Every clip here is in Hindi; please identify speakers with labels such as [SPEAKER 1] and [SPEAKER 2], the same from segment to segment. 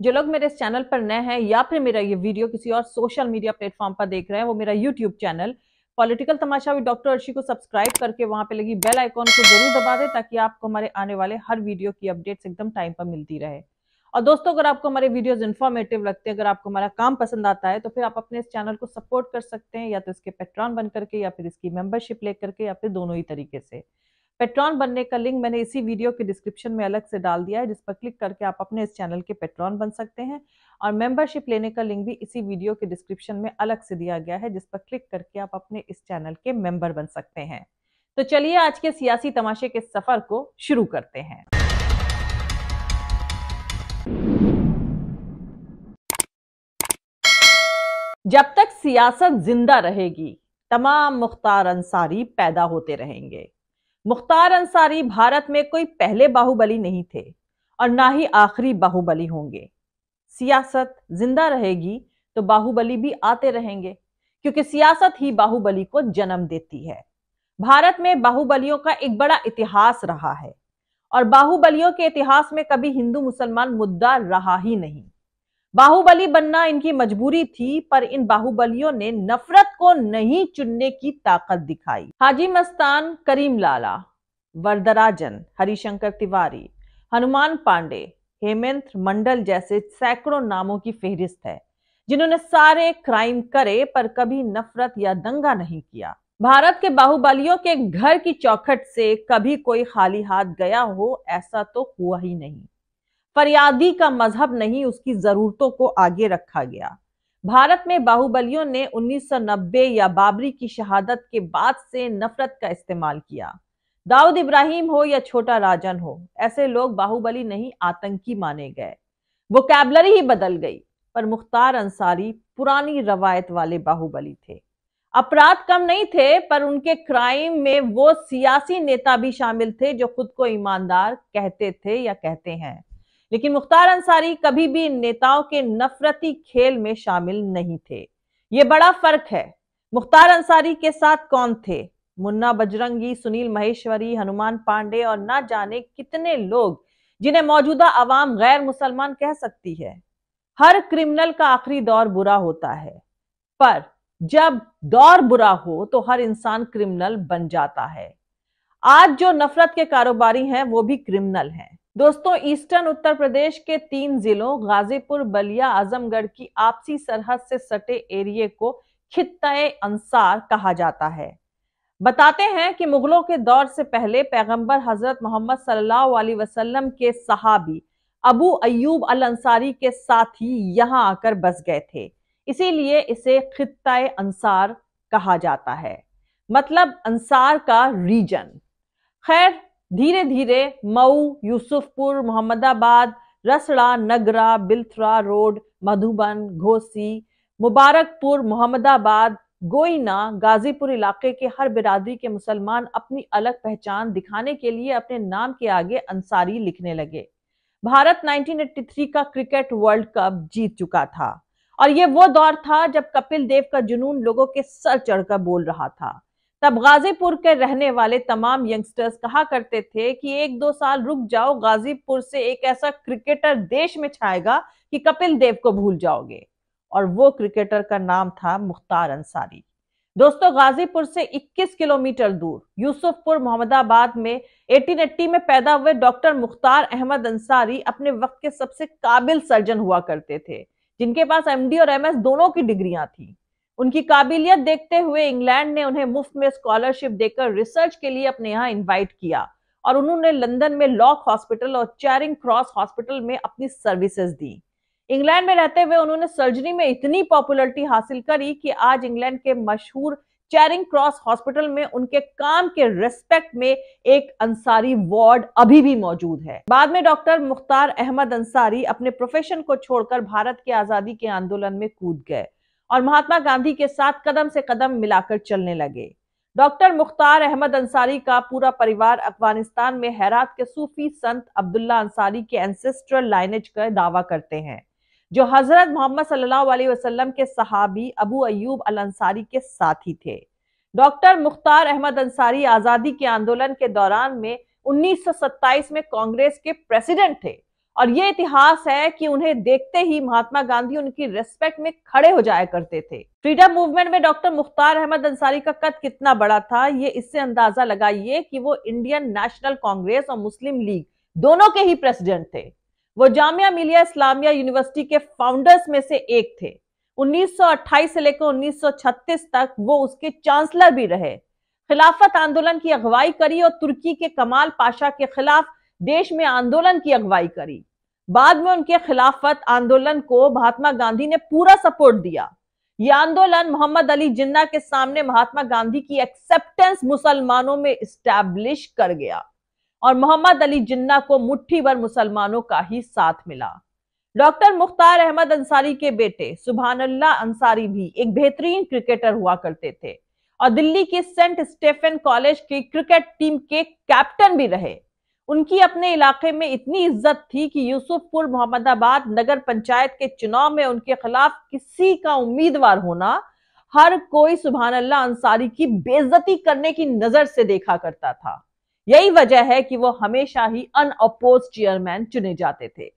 [SPEAKER 1] जो लोग मेरे इस चैनल पर नए हैं या फिर मेरा ये वीडियो किसी और सोशल मीडिया प्लेटफॉर्म पर देख रहे हैं, वो मेरा YouTube channel political Tamasha with doctor Arshi को सब्सक्राइब करके वहां पे लगी बेल आइकॉन को जरूर दबा दें, ताकि आपको हमारे आने वाले हर वीडियो की अपडेट्स एकदम टाइम पर मिलती रहे। और दोस्तों, अगर आपको हमारे वीडियोस इन्फॉर्मेटिव लगते हैं, अगर आपको हमारा काम पसंद आता है, तो फिर आप अपने इस चैनल को सपोर्ट कर सकते हैं, या तो इसके पेट्रॉन बन करके, या फिर इसकी मेंबरशिप लेकर के, या फिर दोनों ही तरीके से। पेट्रॉन बनने का लिंक मैंने इसी वीडियो के डिस्क्रिप्शन में अलग से डाल दिया है, जिस पर क्लिक करके आप अपने इस चैनल के पेट्रॉन बन सकते हैं। और मेंबरशिप लेने का लिंक भी इसी वीडियो के डिस्क्रिप्शन में अलग से दिया गया है, जिस पर क्लिक करके आप अपने इस चैनल के मेंबर बन सकते हैं। तो चलिए आज के सियासी तमाशे के सफर को शुरू करते हैं। जब तक सियासत जिंदा रहेगी, तमाम मुख्तार अंसारी पैदा होते रहेंगे। मुख्तार अंसारी भारत में कोई पहले बाहुबली नहीं थे और ना ही आखिरी बाहुबली होंगे। सियासत जिंदा रहेगी तो बाहुबली भी आते रहेंगे, क्योंकि सियासत ही बाहुबली को जन्म देती है। भारत में बाहुबलियों का एक बड़ा इतिहास रहा है और बाहुबलियों के इतिहास में कभी हिंदू मुसलमान मुद्दा रहा ही नहीं। बाहुबली बनना इनकी मजबूरी थी, पर इन बाहुबलियों ने नफरत को नहीं चुनने की ताकत दिखाई। हाजी मस्तान, करीम लाला, वरदराजन, हरिशंकर तिवारी, हनुमान पांडे, हेमंत मंडल जैसे सैकड़ों नामों की फेहरिस्त है, जिन्होंने सारे क्राइम करे पर कभी नफरत या दंगा नहीं किया। भारत के बाहुबलियों के घर की चौखट से कभी कोई खाली हाथ गया हो, ऐसा तो हुआ ही नहीं। फरियादी का मजहब नहीं, उसकी जरूरतों को आगे रखा गया। भारत में बाहुबलियों ने 1990 या बाबरी की शहादत के बाद से नफरत का इस्तेमाल किया। दाऊद इब्राहिम हो या छोटा राजन हो, ऐसे लोग बाहुबली नहीं आतंकी माने गए। वोकैबलरी ही बदल गई। पर मुख्तार अंसारी पुरानी रवायत वाले बाहुबली थे। अपराध कम नहीं थे, पर उनके क्राइम में वो सियासी नेता भी शामिल थे जो खुद को ईमानदार कहते थे या कहते हैं। लेकिन मुख्तार अंसारी कभी भी नेताओं के नफरती खेल में शामिल नहीं थे। ये बड़ा फर्क है। मुख्तार अंसारी के साथ कौन थे? मुन्ना बजरंगी, सुनील महेश्वरी, हनुमान पांडे और ना जाने कितने लोग, जिन्हें मौजूदा अवाम गैर मुसलमान कह सकती है। हर क्रिमिनल का आखिरी दौर बुरा होता है, पर जब दौर बुरा हो तो हर इंसान क्रिमिनल बन जाता है। आज जो नफरत के कारोबारी हैं, वो भी क्रिमिनल हैं। दोस्तों, ईस्टर्न उत्तर प्रदेश के 3 जिलों गाजीपुर, बलिया, आजमगढ़ की आपसी सरहद से सटे एरिए को खित्ता-ए अंसार कहा जाता है। बताते हैं कि मुगलों के दौर से पहले पैगंबर हजरत मोहम्मद सल्लल्लाहु अलैहि वसल्लम के सहाबी अबू अय्यूब अल अंसारी के साथ ही यहां आकर बस गए थे, इसीलिए इसे खित्ता-ए अंसार कहा जाता है, मतलब अंसार का रीजन। खैर, धीरे धीरे मऊ, यूसुफपुर, मोहम्मदाबाद, रसड़ा, नगरा, बिलथरा रोड, मधुबन, घोसी, मुबारकपुर, मोहम्मदाबाद, गोइना, गाजीपुर इलाके के हर बिरादरी के मुसलमान अपनी अलग पहचान दिखाने के लिए अपने नाम के आगे अंसारी लिखने लगे। भारत 1983 का क्रिकेट वर्ल्ड कप जीत चुका था और यह वो दौर था जब कपिल देव का जुनून लोगों के सर चढ़कर बोल रहा था। तब गाजीपुर के रहने वाले तमाम यंगस्टर्स कहा करते थे कि 1-2 साल रुक जाओ, गाजीपुर से एक ऐसा क्रिकेटर देश में छाएगा कि कपिल देव को भूल जाओगे। और वो क्रिकेटर का नाम था मुख्तार अंसारी। दोस्तों, गाजीपुर से 21 किलोमीटर दूर यूसुफपुर, मोहम्मदाबाद में 1880 में पैदा हुए डॉक्टर मुख्तार अहमद अंसारी अपने वक्त के सबसे काबिल सर्जन हुआ करते थे, जिनके पास एमडी और एमएस दोनों की डिग्रियां थी। उनकी काबिलियत देखते हुए इंग्लैंड ने उन्हें मुफ्त में स्कॉलरशिप देकर रिसर्च के लिए अपने यहाँ इनवाइट किया और उन्होंने लंदन में लॉक हॉस्पिटल और चैरिंग क्रॉस हॉस्पिटल में अपनी सर्विसेज दी। इंग्लैंड में रहते हुए उन्होंने सर्जरी में इतनी पॉपुलैरिटी हासिल करी कि आज इंग्लैंड के मशहूर चैरिंग क्रॉस हॉस्पिटल में उनके काम के रिस्पेक्ट में एक अंसारी वार्ड अभी भी मौजूद है। बाद में डॉक्टर मुख्तार अहमद अंसारी अपने प्रोफेशन को छोड़कर भारत की आजादी के आंदोलन में कूद गए और महात्मा गांधी के साथ कदम से कदम मिलाकर चलने लगे। डॉक्टर मुख्तार अहमद अंसारी का पूरा परिवार अफगानिस्तान में हेरात के सूफी संत अब्दुल्ला अंसारी के एंसेस्ट्रल लाइनेज का दावा करते हैं, जो हजरत मोहम्मद सल्लल्लाहु अलैहि वसल्लम के सहाबी अबू अय्यूब अल अंसारी के साथी थे। डॉक्टर मुख्तार अहमद अंसारी आजादी के आंदोलन के दौरान में 1927 में कांग्रेस के प्रेसिडेंट थे और ये इतिहास है कि उन्हें देखते ही महात्मा गांधी उनकी रेस्पेक्ट में खड़े हो जाया करते थे। फ्रीडम मूवमेंट में डॉक्टर मुख्तार अहमद अंसारी का कद कितना बड़ा था, ये इससे अंदाजा लगाइए कि वो इंडियन नेशनल कांग्रेस और मुस्लिम लीग दोनों के ही प्रेसिडेंट थे। वो जामिया मिलिया इस्लामिया यूनिवर्सिटी के फाउंडर्स में से एक थे। 1928 से लेकर 1936 तक वो उसके चांसलर भी रहे। खिलाफत आंदोलन की अगुवाई करी और तुर्की के कमाल पाशा के खिलाफ देश में आंदोलन की अगुवाई करी। बाद में उनके खिलाफत आंदोलन को महात्मा गांधी ने पूरा सपोर्ट दिया। यह आंदोलन मोहम्मद अली जिन्ना के सामने महात्मा गांधी की एक्सेप्टेंस मुसलमानों में इस्टेब्लिश कर गया और मोहम्मद अली जिन्ना को मुट्ठी भर मुसलमानों का ही साथ मिला। डॉक्टर मुख्तार अहमद अंसारी के बेटे सुभानुल्लाह अंसारी भी एक बेहतरीन क्रिकेटर हुआ करते थे और दिल्ली के सेंट स्टेफन कॉलेज की क्रिकेट टीम के कैप्टन भी रहे। उनकी अपने इलाके में इतनी इज्जत थी कि यूसुफपुर मोहम्मदाबाद नगर पंचायत के चुनाव में उनके खिलाफ किसी का उम्मीदवार होना हर कोई सुभानुल्लाह अंसारी की बेइज्जती करने की नजर से देखा करता था। यही वजह है कि वो हमेशा ही अनअपोज चेयरमैन चुने जाते थे।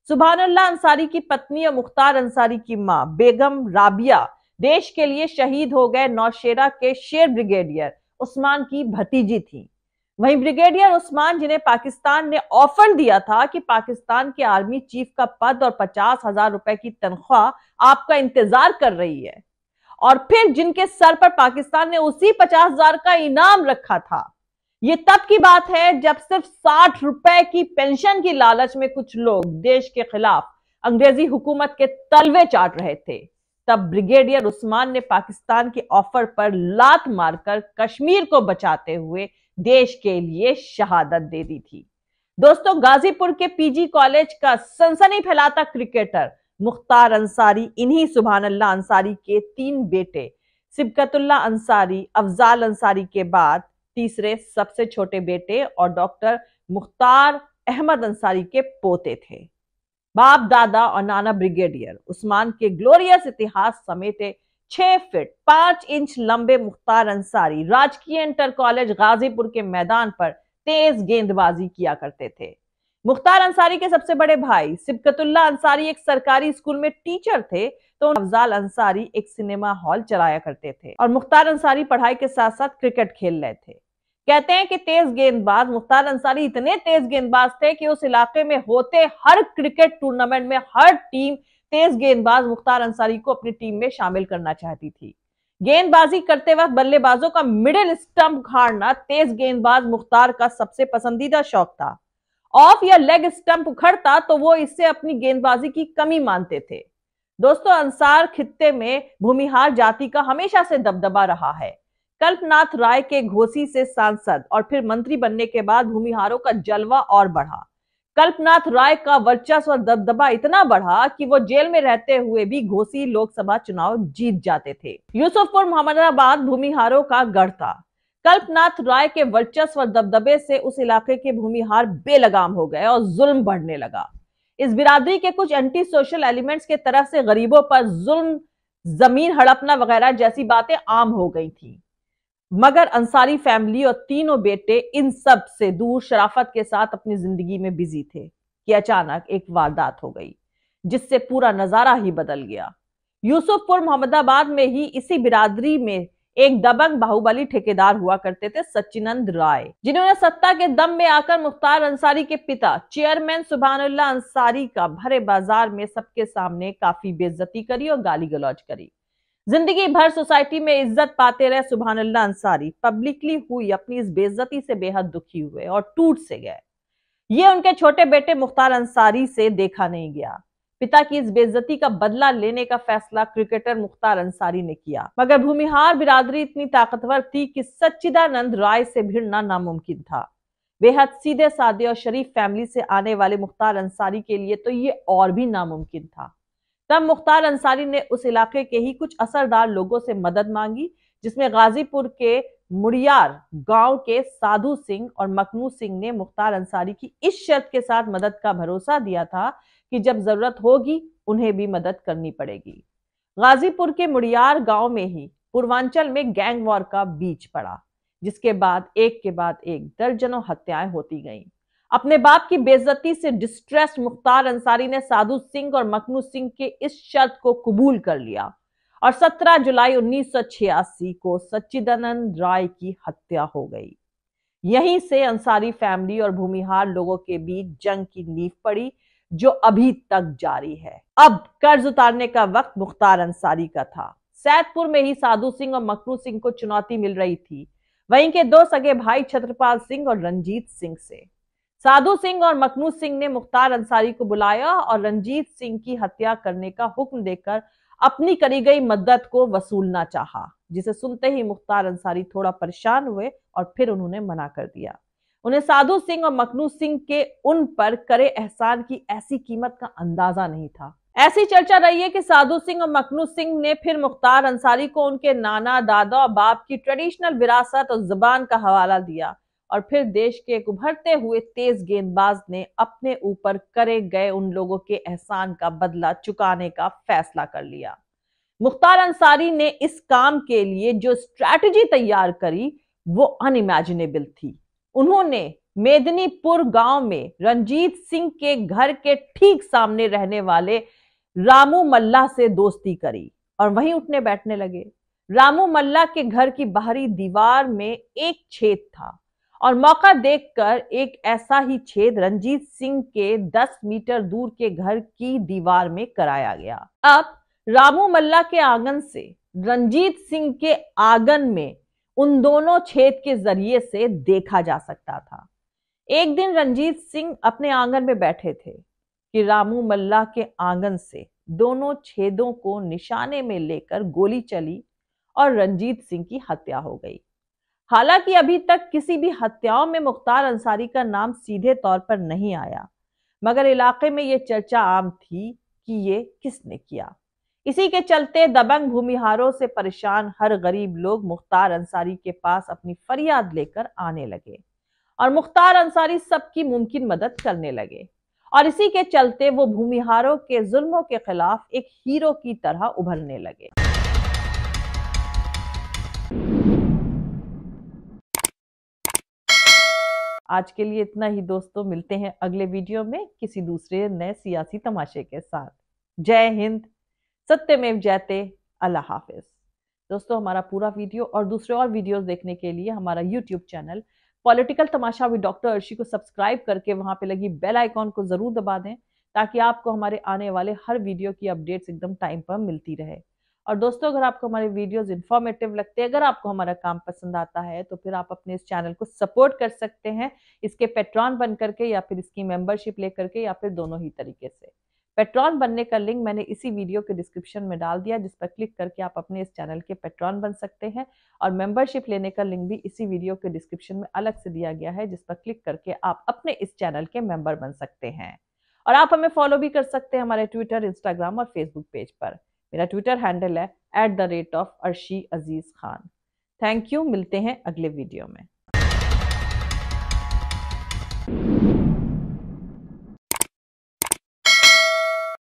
[SPEAKER 1] सुभानुल्लाह अंसारी की पत्नी और मुख्तार अंसारी की मां बेगम राबिया देश के लिए शहीद हो गए नौशेरा के शेर ब्रिगेडियर उस्मान की भतीजी थी। वहीं ब्रिगेडियर उस्मान, जिन्हें पाकिस्तान ने ऑफर दिया था कि पाकिस्तान के आर्मी चीफ का पद और 50,000 रुपए की तनख्वाह आपका इंतजार कर रही है, और फिर जिनके सर पर पाकिस्तान ने उसी 50,000 का इनाम रखा था। ये तब की बात है जब सिर्फ 60 रुपए की पेंशन की लालच में कुछ लोग देश के खिलाफ अंग्रेजी हुकूमत के तलवे चाट रहे थे। तब ब्रिगेडियर उस्मान ने पाकिस्तान के ऑफर पर लात मारकर कश्मीर को बचाते हुए देश के लिए शहादत दे दी थी। दोस्तों, गाजीपुर के पीजी कॉलेज का सनसनी फैलाता क्रिकेटर मुख्तार अंसारी इन्हीं सुभानुल्लाह अंसारी के 3 बेटे सिबकतुल्लाह अंसारी, अफजाल अंसारी के बाद तीसरे सबसे छोटे बेटे और डॉक्टर मुख्तार अहमद अंसारी के पोते थे। बाप दादा और नाना ब्रिगेडियर उस्मान के ग्लोरियस इतिहास समेटे 6 फीट 5 इंच लंबे मुख्तार अंसारी राजकीय इंटर कॉलेज गाजीपुर के मैदान पर तेज गेंदबाजी किया करते थे। मुख्तार अंसारी के सबसे बड़े भाई सिबकतुल्लाह अंसारी एक सरकारी स्कूल में टीचर थे, तो अफजाल अंसारी एक सिनेमा हॉल चलाया करते थे और मुख्तार अंसारी पढ़ाई के साथ साथ क्रिकेट खेल रहे थे। कहते हैं कि तेज गेंदबाज मुख्तार अंसारी इतने तेज गेंदबाज थे कि उस इलाके में होते हर क्रिकेट टूर्नामेंट में हर टीम तेज गेंदबाज मुख्तार अंसारी को अपनी टीम में शामिल करना चाहती थी। गेंदबाजी करते वक्त बल्लेबाजों का मिडिल स्टंप उखाड़ना तेज गेंदबाज मुख्तार का सबसे पसंदीदा शौक था। ऑफ या लेग स्टंप उखड़ता तो वो इससे अपनी गेंदबाजी की कमी मानते थे। दोस्तों, अंसार खित्ते में भूमिहार जाति का हमेशा से दबदबा रहा है। कल्पनाथ राय के घोसी से सांसद और फिर मंत्री बनने के बाद भूमिहारों का जलवा और बढ़ा। कल्पनाथ राय का वर्चस्व और दबदबा इतना बढ़ा कि वो जेल में रहते हुए भी घोसी लोकसभा चुनाव जीत जाते थे। यूसुफपुर मोहम्मदाबाद भूमिहारों का गढ़ था। कल्पनाथ राय के वर्चस्व और दबदबे से उस इलाके के भूमिहार बेलगाम हो गए और जुल्म बढ़ने लगा। इस बिरादरी के कुछ एंटी सोशल एलिमेंट्स के तरफ से गरीबों पर जुल्म, जमीन हड़पना वगैरह जैसी बातें आम हो गई थी। मगर अंसारी फैमिली और तीनों बेटे इन सब से दूर शराफत के साथ अपनी जिंदगी में बिजी थे कि अचानक एक वारदात हो गई जिससे पूरा नजारा ही बदल गया। यूसुफपुर मोहम्मदाबाद में ही इसी बिरादरी में एक दबंग बाहुबली ठेकेदार हुआ करते थे सच्चिनंद राय, जिन्होंने सत्ता के दम में आकर मुख्तार अंसारी के पिता चेयरमैन सुभानुल्लाह अंसारी का भरे बाजार में सबके सामने काफी बेइज्जती करी और गाली गलौज करी। जिंदगी भर सोसाइटी में इज्जत पाते रहे सुभानुल्लाह अंसारी पब्लिकली हुई अपनी इस बेइज्जती से बेहद दुखी हुए और टूट से गए। ये उनके छोटे बेटे मुख्तार अंसारी से देखा नहीं गया। पिता की इस बेइज्जती का बदला लेने का फैसला क्रिकेटर मुख्तार अंसारी ने किया, मगर भूमिहार बिरादरी इतनी ताकतवर थी कि सच्चिदानंद राय से भिड़ना नामुमकिन था। बेहद सीधे साधे और शरीफ फैमिली से आने वाले मुख्तार अंसारी के लिए तो ये और भी नामुमकिन था। तब मुख्तार अंसारी ने उस इलाके के ही कुछ असरदार लोगों से मदद मांगी, जिसमें गाजीपुर के मुड़ियार गांव के साधु सिंह और मकनू सिंह ने मुख्तार अंसारी की इस शर्त के साथ मदद का भरोसा दिया था कि जब जरूरत होगी उन्हें भी मदद करनी पड़ेगी। गाजीपुर के मुड़ियार गांव में ही पूर्वांचल में गैंग वॉर का बीच पड़ा, जिसके बाद एक के बाद एक दर्जनों हत्याएं होती गईं। अपने बाप की बेइज्जती से डिस्ट्रेस्ड मुख्तार अंसारी ने साधु सिंह और मखनू सिंह के इस शर्त को कबूल कर लिया और 17 जुलाई 1986 को सच्चिदानंद राय की हत्या हो गई। यहीं से अंसारी फैमिली और भूमिहार लोगों के बीच जंग की नींव पड़ी, जो अभी तक जारी है। अब कर्ज उतारने का वक्त मुख्तार अंसारी का था। सैदपुर में ही साधु सिंह और मखनू सिंह को चुनौती मिल रही थी, वहीं के दो सगे भाई छत्रपाल सिंह और रंजीत सिंह से। साधु सिंह और मखनू सिंह ने मुख्तार अंसारी को बुलाया और रंजीत सिंह की हत्या करने का हुक्म देकर अपनी करी गई मदद को वसूलना चाहा, जिसे सुनते ही मुख्तार अंसारी थोड़ा परेशान हुए और फिर उन्होंने मना कर दिया। उन्हें साधु सिंह और मखनू सिंह के उन पर करे एहसान की ऐसी कीमत का अंदाजा नहीं था। ऐसी चर्चा रही है कि साधु सिंह और मखनू सिंह ने फिर मुख्तार अंसारी को उनके नाना, दादा और बाप की ट्रेडिशनल विरासत और जुबान का हवाला दिया और फिर देश के एक उभरते हुए तेज गेंदबाज ने अपने ऊपर करे गए उन लोगों के एहसान का बदला चुकाने का फैसला कर लिया। मुख्तार अंसारी ने इस काम के लिए जो स्ट्रैटेजी तैयार करी वो अनइमेजिनेबल थी। उन्होंने मेदिनीपुर गांव में रंजीत सिंह के घर के ठीक सामने रहने वाले रामू मल्ला से दोस्ती करी और वहीं उठने बैठने लगे। रामू मल्ला के घर की बाहरी दीवार में एक छेद था और मौका देखकर एक ऐसा ही छेद रंजीत सिंह के 10 मीटर दूर के घर की दीवार में कराया गया। अब रामू मल्ला के आंगन से रंजीत सिंह के आंगन में उन दोनों छेद के जरिए से देखा जा सकता था। एक दिन रंजीत सिंह अपने आंगन में बैठे थे कि रामू मल्ला के आंगन से दोनों छेदों को निशाने में लेकर गोली चली और रंजीत सिंह की हत्या हो गई। हालांकि अभी तक किसी भी हत्याओं में मुख्तार अंसारी का नाम सीधे तौर पर नहीं आया, मगर इलाके में यह चर्चा आम थी कि ये किसने किया। इसी के चलते दबंग भूमिहारों से परेशान हर गरीब लोग मुख्तार अंसारी के पास अपनी फरियाद लेकर आने लगे और मुख्तार अंसारी सबकी मुमकिन मदद करने लगे और इसी के चलते वो भूमिहारों के जुल्मों के खिलाफ एक हीरो की तरह उभरने लगे। आज के लिए इतना ही दोस्तों, मिलते हैं अगले वीडियो में किसी दूसरे नए सियासी तमाशे के साथ। जय हिंद, सत्यमेव जयते, अल्लाह हाफिज। दोस्तों, हमारा पूरा वीडियो और दूसरे और वीडियोस देखने के लिए हमारा YouTube channel political Tamasha with doctor Arshi को सब्सक्राइब करके वहां पे लगी बेल आइकॉन को जरूर दबा दें, ताकि आपको हमारे आने वाले हर वीडियो की अपडेट्स एकदम टाइम पर मिलती रहे। और दोस्तों, अगर आपको हमारे वीडियोस इंफॉर्मेटिव लगते हैं, अगर आपको हमारा काम पसंद आता है, तो फिर आप अपने इस चैनल को सपोर्ट कर सकते हैं इसके पेट्रॉन बन करके या फिर इसकी मेंबरशिप लेकर के, या फिर दोनों ही तरीके से। पेट्रॉन बनने का लिंक मैंने इसी वीडियो के डिस्क्रिप्शन में डाल दिया, जिस पर क्लिक करके आप अपने इस चैनल के पेट्रॉन बन सकते हैं। और मेंबरशिप लेने का लिंक भी इसी वीडियो के डिस्क्रिप्शन में अलग से दिया गया है, जिस पर क्लिक करके आप अपने इस चैनल के मेंबर बन सकते हैं। और आप हमें फॉलो भी कर सकते हैं हमारे ट्विटर, इंस्टाग्राम और फेसबुक पेज पर। मेरा ट्विटर हैंडल है @arshi aziz khan। Thank you, मिलते हैं अगले वीडियो में।